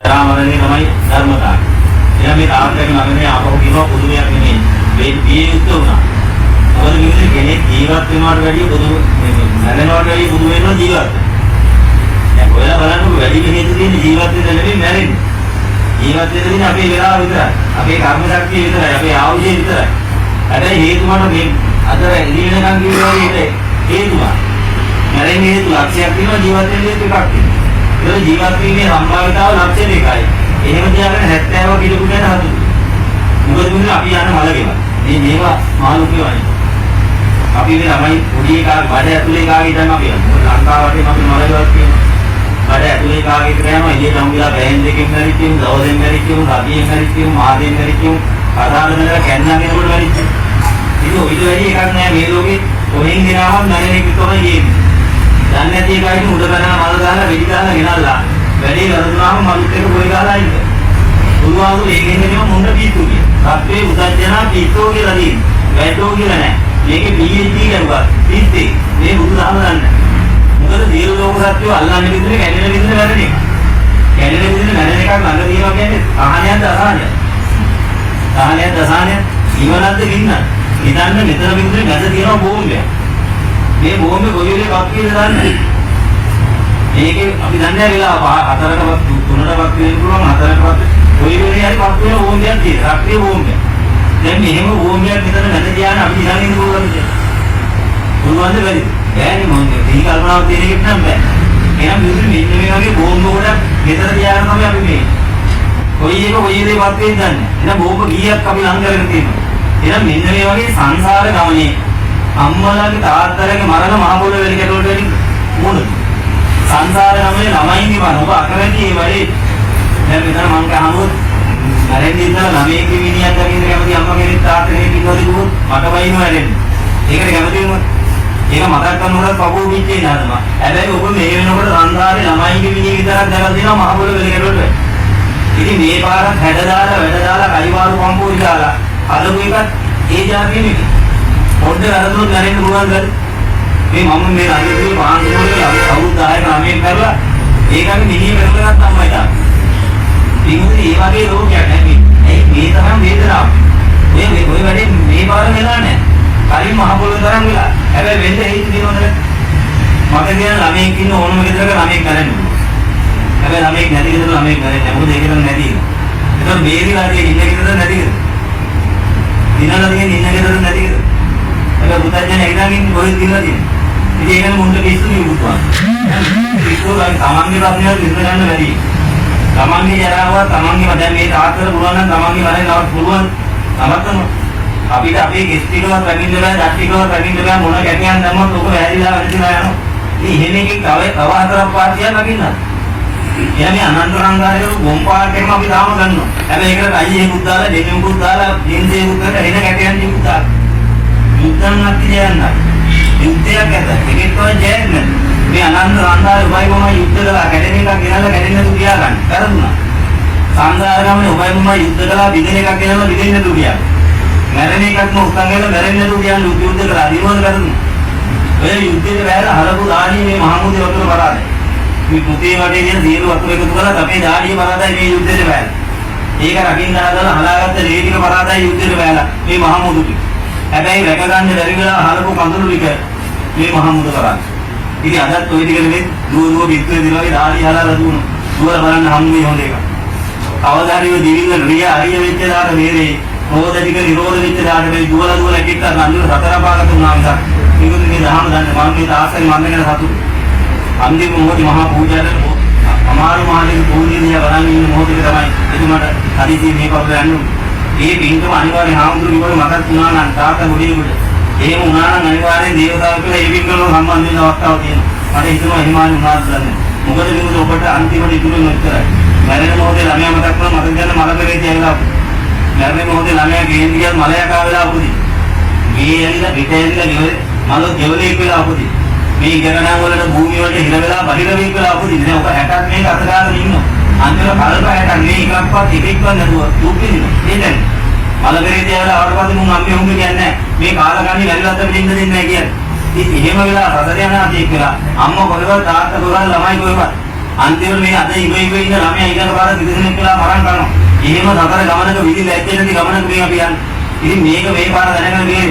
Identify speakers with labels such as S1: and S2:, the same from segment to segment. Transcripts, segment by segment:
S1: රාමරණේ තමයි ධර්මතාවය. එයා මේ තාත්තගේ ළඟනේ ආපහු කියනවා පුදුමයක් නෙමෙයි. මේ ජීවිත උනා. මොකද මේ කෙනෙක් ජීවත් වෙනවට වැඩිය පුදුම මැරෙනවට වැඩිය පුදුම වෙනවා ජීවත්. දැන් ඔයාලා බලන්නකො වැඩි හේතු තියෙන ජීවත් වෙන්න නෙමෙයි මැරෙන්නේ. ජීවත් වෙන්න තියෙන අපේ වෙලාව විතරයි. අපේ කර්ම ශක්තිය විතරයි. අපේ ආයුෂය විතරයි. හැබැයි හේතු මත මේ අතර එළිවෙනකන් කියනවා ඒක හේතුවක්. මැරෙන්න හේතු ලක්ෂයක් තියෙනවා ජීවත් වෙන්න හේතු එකක් තියෙනවා. ඒ ජීවත් වීමේ සම්භාවිතාව ලක්ෂ දෙකයි. එහෙම තියාගෙන 70 කිලෝමීටර හදු. මොකද මුල අපි යන මල ගෙවල්. මේවා මාළු කියවනේ. අපි මේ ළමයි පොඩි එකා බඩ ඇතුලේ කාගේ ඉඳන් අපි යනවා. ලංකාව වටේ අපි මල ගෙවල් කියනවා. බඩ ඇතුලේ කාගේ ඉඳන් යනවා. එළියට හම්බුලා බෑන් දෙකෙන් හරිච්චිම, දවසෙන් හරිච්චිම, රතියෙන් හරිච්චිම, මාදෙන් හරිච්චිම, අදාළමකට කැන්නා කෙනෙකුට හරිච්චිම. ඒක ඔයිට වැඩි එකක් නෑ මේ ලෝකේ. කොහෙන් ගෙනාවත් නැරෙන්නේ තමයි කියන්නේ. දැන් නැති එකයි උඩ කරන මල් දාලා වෙඩි දාලා ගෙනල්ලා වැඩි වරදුනාම මලුත් එක පොයි දාලා ඉන්න. පුදුමාසු ඒකෙන් නෙමෙයි මොන්න පීතු කිය. සත්වේ උදජනා පීතෝ කියලා දින්. වැටෝ කියලා නෑ. මේකේ PhD කරුවා. පීත්තේ මේ බුදු දහම දන්න. මොකද සියලු ලෝක සත්‍යෝ අල්ලන්නේ විදිහට කැඩෙන විදිහට වැඩන එක. කැඩෙන විදිහට වැඩන එකක් ළඟ තියෙනවා කියන්නේ අහණයක්ද අසහනයක්ද? අහණයක්ද අසහනයක්ද? ඉවනක්ද ගින්න. හිතන්න මෙතන විදිහට ගැද තියෙනවා බෝම්බයක්. මේ බෝම්බේ කොයි වෙලේ වත් කියලා දන්නේ. මේකේ අපි දන්නේ වෙලාව 4කවත් 3කවත් වෙන්න පුළුවන් 4කවත් කොයි වෙලේ හරි වත් වෙන බෝම්බයක් තියෙනවා. සක්‍රිය බෝම්බයක්. දැන් මෙහෙම බෝම්බයක් මෙතන නැද තියාන අපි ඉඳන් ඉන්න පුළුවන්ද? පුළුවන්ද බැරිද? බෑනේ මොන්නේ. මේ කල්පනාවක් තියෙන එකක් නම් බෑ. එහෙනම් මෙන්න මේ වගේ බෝම්බ ගොඩක් මෙතන තියාන තමයි අපි මේ. කොයි එක කොයි වෙලේ වත් වෙන්නේ දන්නේ. එහෙනම් බෝම්බ කීයක් අපි ලං කරගෙන තියෙනවා. එහෙනම් මෙන්න මේ වගේ සංසාර ගමනේ අම්මලාගේ තාත්තලාගේ මරණ මහ පොළොව වෙලි කැටවලට වෙලි මොනද? සංසාර ගමනේ ළමයින්ගේ මන ඔබ අකමැති ඒ වැඩේ. දැන් මෙතන මං කහමුත් නැරෙන්නේ ඉතලා ළමයින්ගේ විනියක් දකින්න කැමති අම්මා කෙනෙක් තාත්තා කෙනෙක් ඉන්නවද කිව්වොත් මට බයින්ව නැරෙන්නේ. ඒකට කැමති වෙනවද? ඒක මතක් කරනකොට පපුව පිච්චේ නානවා. හැබැයි ඔබ මේ වෙනකොට සංසාරේ ළමයින්ගේ විනිය විතරක් දැකලා දෙනවා මහ පොළොව වෙලි කැටවලට. ඉතින් මේ පාරක් හැඩ දාලා වැඩ දාලා කයිවාරු පම්පෝරි දාලා අදපු එකත් ඒ જાතියෙ නෙමෙයි. පොඩ්ඩක් අරදුනොත් නැරෙන්න පුළුවන්ද? මේ මම මේ රජුගේ පාන්සලේ අවුරුදු 10ක ළමයෙක් කරලා ඒකගේ මිනිහ වෙනකන් තමයි තාම. ඉතින් ඒ වගේ රෝගයක් නැහැ. මේ තරම් වේදනාවක්. ඔය වැඩේ මේ පාර වෙලා නැහැ. කලින් මහ පොළොව තරම් වෙලා. හැබැයි වෙන්න හේතු දිනවද? මට කියන ළමයෙක් ඉන්න ඕනම ගෙදරක ළමයෙක් නැරෙන්නේ. හැබැයි ළමයෙක් නැති ගෙදර ළමයෙක් නැරෙන්නේ. මොකද ඒක නම් නැති. ඒතකොට බේරිලා තියෙන ඉන්න ගෙදර නැති ගෙදර. දිනලා තියෙන ඉන්න ගෙදර නැති ගෙදර. ඒක පුතඥය ඉඳන් කොහෙද කියලා තියෙන්නේ. ඉතින් ඒකනේ මුන්ට පිස්සු නියුතුවා. ඒකෝයි තමන්ගේ ප්‍රශ්නවල විසඳ ගන්න බැරි. තමන්ගේ ජරාව තමන්ගේ දැන් මේ තාත්තට පුළුවන් නම් තමන්ගේ වරේ නවත් පුළුවන්. නවත්තමු. අපිට අපේ ගෙස්ටිකවත් රැකින්න බෑ, ඩක්ටිකවත් රැකින්න බෑ මොන ගැටියක් දැම්මත් ඔක වැහැරිලා වැඩිලා යනවා. ඉතින් එහෙම එකකින් තව හතරක් පාටියක් රකින්නත්. එයානේ අනන්තරංගාරේ ගොම් පාටේම අපි දාම ගන්නවා. හැබැයි ඒකට අයියෙකුත් දාලා දෙන්නෙකුත් දාලා ජීන්සේකුත් දාලා එන ගැටියක් ජීකුත් දාලා. යුද්ධයක් කියන්න. යුද්ධයක් ඇත. ඒකේ තමයි ජයන්නේ. මේ අනන්ත සංසාරේ උඹයි මම යුද්ධ කළා කැඩෙන එක ගෙනල්ලා කැඩෙන්න තු කියා ගන්න. කරදුනා. සංසාර ගමනේ උඹයි මම යුද්ධ කළා බිඳෙන එක ගෙනල්ලා බිඳෙන්න තු කියා. මැරෙන එකක් මොකක්ද කියලා මැරෙන්න තු කියන යුද්ධ කළා දිනවල කරදුනා. ඔය යුද්ධයේ වැරලා හරපු දාඩිය මේ මහමුදේ වතුර බරාදයි. මේ මුතේ වටේ තියෙන සියලු වතුර එකතු කරලා අපේ දාඩිය බරාදයි මේ යුද්ධයේ වැරලා. ඒක රකින්න හදලා හලාගත්ත ලේ ටික බරාදයි යුද්ධයේ වැරලා මේ මහමුදුට. හැබැයි රැක ගන්න බැරි වෙලා හරපු කඳුළු ටික මේ මහමුද කරන්නේ. ඉතින් අදත් ඔය ටික නෙමෙයි දුවනුව පිටුවේ දිනවගේ දාඩිය හලාලා දුවන. දුවලා බලන්න හම්බුනේ හොඳ එක. අවදාරිය දිවිල රිය හරිය වෙච්ච දාට මේරේ මොහොත ටික නිරෝධ වෙච්ච දාට මේ දුවලා කිට්ට නන්දුන සතර පාගත වුණා මිසක් මේකේ දහම දන්නේ මම මේ තාස්සරි මම ගැන සතුටු. අන්තිම මොහොතේ මහා පූජාවට අමාරු මහණෙනි පූජනීය වරන් ඉන්න මොහොතේ තමයි එතුමාට හදිසියේ මේ පොත යන්නේ. මේ පින්කම අනිවාර්යෙන් හාමුදුරුවෝ මතක් වුණා නම් තාත්තා මුලින්ම එහෙම වුණා නම් අනිවාර්යෙන් දේවතාවෝ කියලා ඒ පින්කම සම්බන්ධ වෙන අවස්ථාවක් තියෙනවා. මට හිතෙනවා එහෙමයි වුණාද දන්නේ. මොකද මේක ඔබට අන්තිමට ඉතුරු නොකරයි. මරණ මොහොතේ ළමයා මතක් වුණා මතක ගන්න මල පෙරේ තියලා. මරණ මොහොතේ ළමයා ගේන්න ගියත් මලයා කාවලා ආපුදි. ගේ ඇවිල්ලා පිට ඇවිල්ලා මල ගෙවලේ කියලා ආපුදි. මේ ඉගෙනන වලට භූමිය වලට හිර වෙලා බහිර වෙයි කියලා ආපුදි. දැන් ඔබ 60ක් මේක අත ගාගෙන ඉන්නවා. අන්තිම කල්ප 60ක් මේ එකක්වත් එකෙක්වත් නැතුව දුක්කේ ඉන්නවා. ඒ දැන් මල පෙරේ තියලා ආවට පස්සේ මුන් අම්මේ උන්ගේ කියන්නේ මේ කාලකන්ණි වැලිලද්ද පිටින්ද දෙන්නේ නැහැ කියන්නේ. ඉතින් එහෙම වෙලා රසද යනවා තියෙක් වෙලා අම්මා කොහෙවත් තාත්තා කොහෙවත් ළමයි කොහෙවත් අන්තිමට මේ අද ඉව ඉන්න ළමයා ඊළඟ පාර විදිහට කියලා මරන් කරනවා. එහෙම සතර ගමනක විදිහට ඇත්තටම ගමනක මේ අපි යන්නේ. ඉතින් මේක මේ පාර දැනගෙන මේ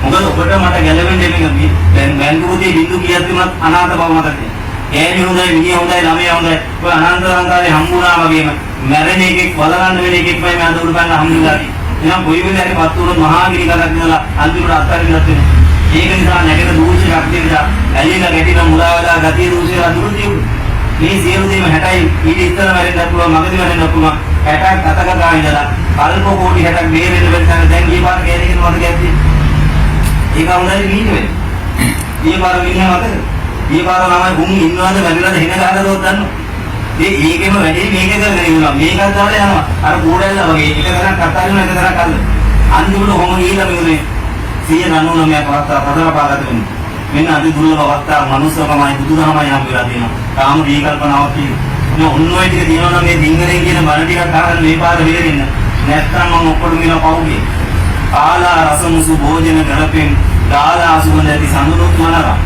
S1: මොකද ඔබට මට ගැලවෙන්නේ මේක දැන් බැංකුවේ බින්දු කීයක් තිබුණත් අනාථ බව මතකයි. ඒනි හොඳයි විදිය හොඳයි ළමයා හොඳයි. ඔය අනන්ත සංකාරේ හම්බුණා වගේම මැරෙන එකෙක් බලන්න වෙන එකෙක් මම අද උඩ හම්බුණා. එහෙනම් කොයි වෙලාවරි පත් වුණොත් මහා ගිරිකලක් දාලා අන්තිමට අත්හරින්නත් වෙනවා. ඒක නිසා නැගෙන දූෂණයක් දෙවිලා ඇලිලා ගැටිලා මුලා වෙලා ගතිය දූෂණය අඳුරු දියුනේ. මේ සියලු දේම 60යි ඊට ඉස්සර වැරෙන්නත් පුළුවන් මගදී වැරෙන්නත් පුළුවන් 60ක් අතක ගා ඉඳලා කල්ප කෝටි 60ක් බේරෙන්න බැරි තරම් දැන් ඊ පාර කෑදගෙන මතක ඇද්දි ඒක හොඳයි වීන්නේ ඊ පාර වින්නේ මතකද ඊ පාර ළමයි ගුන් ඉන්නවද වැරිලාද හෙන ගහලා දොත් දන්නවා ඒකෙම වැඩි මේක කරගෙන ඉන්නවා මේකත් දාලා යනවා අර කෝඩැල්ල වගේ එක කරන් කතා කරන එක කරක් අල්ල අන්තිමට කොහොම ගිහිල්ලා මේ 199ක් අවස්ථා පදලා පාගත වෙනවා මෙන්න අති දුර්ලභ අවස්ථා මනුස්සකමයි බුදුදහමයි නම් වෙලා තියෙනවා. තාම දී කල්පනාවක් තියෙනවා. මේ ඔන්න ඔය ටික දිනනවා නම් මේ දින්ගරෙන් කියන බණ ටිකක් අහගෙන මේ පාර වෙලෙන්න. නැත්තම් මම ඔක්කොම කියන පවුගේ. ආලා රසමුසු භෝජන ගලපෙන් දාලා සුවඳ ඇති සඳුනුත් මනරා.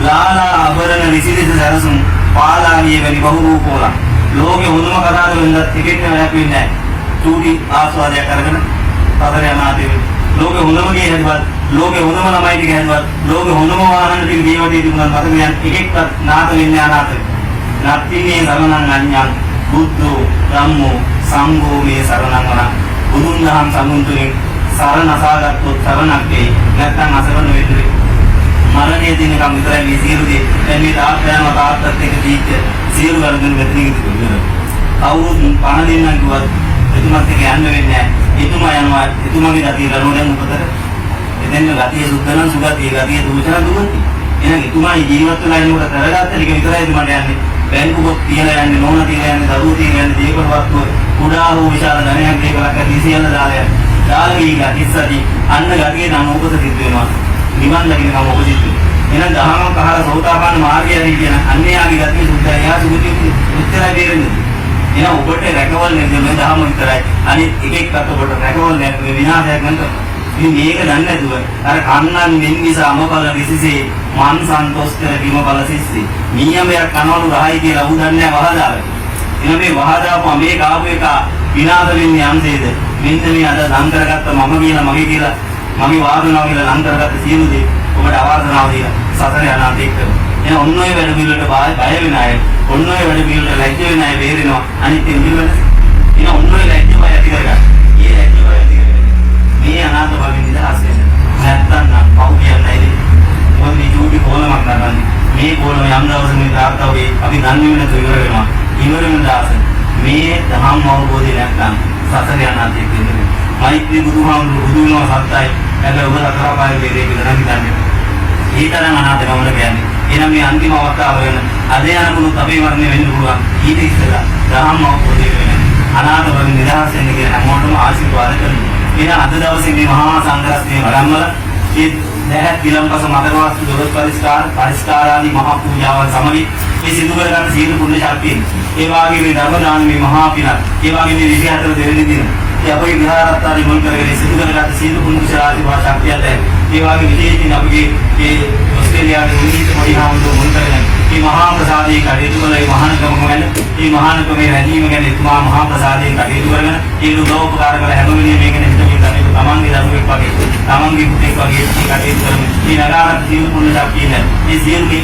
S1: ලාලා අබරණ විසිරිස සරසුන් පාලානිය වැනි බහු රූපෝලා. ලෝකේ හොඳම කතාවද වෙනදත් එකෙක්ම වැඩක් වෙන්නේ නැහැ. චූටි ආස්වාදයක් අරගෙන පතර යනාදී ලෝකේ හොඳම කියනවත් ලෝකේ හොඳම ළමයි ටික හැදුවත් ලෝකේ හොඳම වාහන ටික දීවටි තිබුණා මට කියන්න එකෙක්වත් නාත වෙන්නේ අනාත නත්තිනේ සරණං අඤ්ඤං බුද්ධෝ ධම්මෝ සංඝෝ මේ සරණං වරං බුදුන් දහම් සමුන්තුනේ සරණ අසාගත්තොත් සරණක් වෙයි නැත්නම් අසරණ වෙන්නේ මරණයේ දිනකම් විතරයි මේ සියලු දේ දැන් මේ තාත්තයන්ව තාත්තත් එක්ක දීච්ච සියලු වර්ගන වෙතිනික තිබුණා අවුරුදු 50 දෙනෙක් කිව්වත් එතුමාත් එක්ක යන්න වෙන්නේ නැහැ එතුමා යනවා එතුමාගේ ගතිය කරනවා දැන් උපතට එතෙන් ගතිය සුද්ධනම් සුගතිය ගතිය දුචන දුගති එහෙනම් එතුමා ජීවත් වෙලා ඉන්නකොට කරගත්ත ටික විතරයි එතුමාට යන්නේ බැංකුවක් තියලා යන්නේ නෝන තියලා යන්නේ දරුවෝ තියලා යන්නේ දේපල වස්තුව කුඩා හෝ විශාල ධනයක් දේපලක් ඇතිසියන්න දාලා දාලී ගතිස්සදී අන්න ගතිය නම් උපත සිද්ධ වෙනවා නිවන් දකින්න නම් උපත සිද්ධ වෙනවා එහෙනම් දහම කහල සෝතාපන්න මාර්ගය හරි කියන අන්‍යයාගේ ගතිය සුද්ධයි යා සුගතිය උත්තරයි දෙන්නේ එහෙනම් ඔබට රැකවල් නෙමෙයි දහම විතරයි අනිත් එකෙක්වත් ඔබට රැකවල් නැත්නම් විනාශයක් නැත්නම් ඉතින් මේක දන්නේ නැතුව අර කන්නන් මෙන්නිසා අමබල විසිසේ මන් සන්තෝෂ්තර බිම බල සිස්සි නියමයක් කනවලු රහයි කියලා ඌ දන්නේ නැහැ වහදාලා. එන මේ වහදාපුවා මේ කාපු එක විනාශ වෙන්නේ යම්සේද මෙන්න මේ අද නම් කරගත්ත මම කියලා මගේ කියලා මගේ වාදනාව කියලා නම් කරගත්ත සියලු දේ ඔබට අවාසනාව දීලා සසර යනාදී කරනවා. එන ඔන්න ඔය වැඩ පිළිවෙලට බය වෙන අය ඔන්න ඔය වැඩ පිළිවෙලට ලැජ්ජ වෙන අය බේරෙනවා අනිත් පිළිවෙලට එන ඔන්න ඔය ලැජ්ජ බය ඇති කරගන්න. මේ ලැජ්ජ බය ඇති කරගන්න. මේ අනාථ භවෙන් නිදහස් වෙන්න. නැත්තම් නම් පව් කියන්නේ නේද? මොකද මේ ජූටි කොලමක් නගන්නේ. මේ කොලම යම් දවසක මේ තාත්තගේ අපි දන්නේ නැතුව ඉවර වෙනවා. ඉවර වෙන දාස මේ ධම්ම අවබෝධය නැත්තම් සසර යනාදී වෙන්නේ. මෛත්‍රී බුදුහාමුදුරු බුදු වෙනවා සත්‍යයි. හැබැයි ඔබ සතර පාරේ වේදේ කියලා හිතන්නේ. ඒ තරම් අනාථ ගමන කියන්නේ. එහෙනම් මේ අන්තිම අවස්ථාව වෙන අද යනකොට අපේ මරණය වෙන්න පුළුවන්. ඊට ඉස්සෙල්ලා ධම්ම අවබෝධය වෙන අනාථ භවෙන් නිදහස් වෙන්න කියන හැමෝටම ආශිර්වාද කරනවා. එහෙනම් අද දවසේ මේ මහා සංඝරත්නයේ වරම්වල මේ දැහැත් විලම්පස මදරවාස්තු දොරස් පරිස්කාරාදී මහා පූජාවල් සමගි මේ සිදු කරගන්න සීල පුණ්‍ය ශක්තිය. ඒ වාගේ මේ ධර්ම දානමේ මහා පිනක්. ඒ වාගේ මේ 24 දෙවෙනි දින. ඒ අපේ විහාරස්ථානයේ මුල් කරගෙන සිදු කරගන්න සීල පුණ්‍ය ශාසී ශක්තියත් ඒ වාගේ විශේෂින් අපගේ මේ ඔස්ට්‍රේලියාවේ උන්නිත පරිහාමුදුරුවෝ මුල් කරගෙන මේ මහා ප්‍රසාදයේ කටයුතු වල මේ මහානකම ගැන මේ මහානකමේ රැඳීම ගැන එතුමා මහා ප්‍රසාදයෙන් කටයුතු කරගෙන ඒ උදව්පකාර කළ හැම වෙලේම මේක නෙමෙයි තමයි තමන්ගේ දරුවෙක් වගේ තමන්ගේ පුතෙක් වගේ කටයුතු කරන මේ නගාරත් ජීව පුණ්‍ය ශක්තිය නෑ මේ සියලුගේ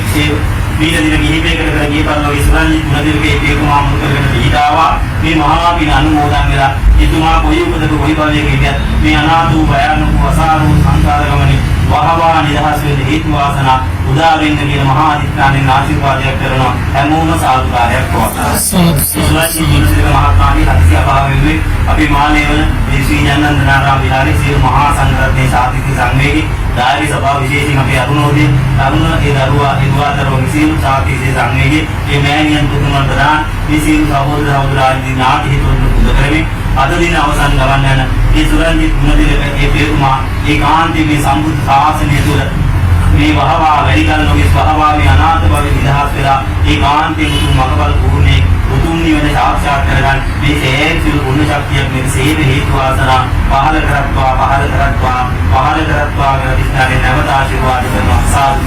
S1: මේ දින කිහිපයකට කර ගිය පරිලෝක ඉස්ලාමී ගුණදිරකේ ඒකමා මුල් කරගෙන දීතාවා මේ මහා පින අනුමෝදන් වෙලා එතුමා කොයි උපදක කොයි භවයක හිටියත් මේ අනාථ වූ භයානක වූ අසාර වූ සංසාර ගමනේ වහවා නිදහස් වෙන්න හේතු වාසනා උදා වෙන්න කියන මහා අධිෂ්ඨානයෙන් ආශිර්වාදයක් කරනවා හැමෝම සාදුකාරයක් පවත්වනවා. ඉස්ලාමී ගුණදිරක මහත්මයාගේ හදිසි අභාවයෙන් අපි මාළේවන මේ ශ්‍රී ජනන්දනාරාම විහාරයේ සියලු මහා සංඝරත්නයේ සාතික සංවේගී දායක සභාව විශේෂයෙන් අපේ අරුණෝදේ තරුණ ඒ දරුවා හිතුවාතරෝ සියලු සාතික සංවේගී මේ මෑණියන් පුතුණන් ප්‍රදාන මේ සියලු සහෝදර සහෝදරයන් නාටි හිතවතුන් පුද කරමින් අද දින අවසන් ගමන් යන මේ සුරංජිත් ගුණදිරකගේ පෙරතුමා ඒකාන්තයේ මේ සම්බුද්ධ ශාසනය තුළ මේ වහවා වැඩි කල නොගේ වහවා මේ අනාථ භවෙ නිදහස් වෙලා ඒකාන්තයේ මුතුන් මගබල පුරුණේ උතුම් නිවන සාක්ෂාත් කරගන්න මේ හේතු පුණ්‍ය ශක්තියක් මේ සේව හේතු වාසනා පහල කරත්වා කියලා දිස්ත්‍රාගේ නැවත ආශිර්වාද කරනවා සාදු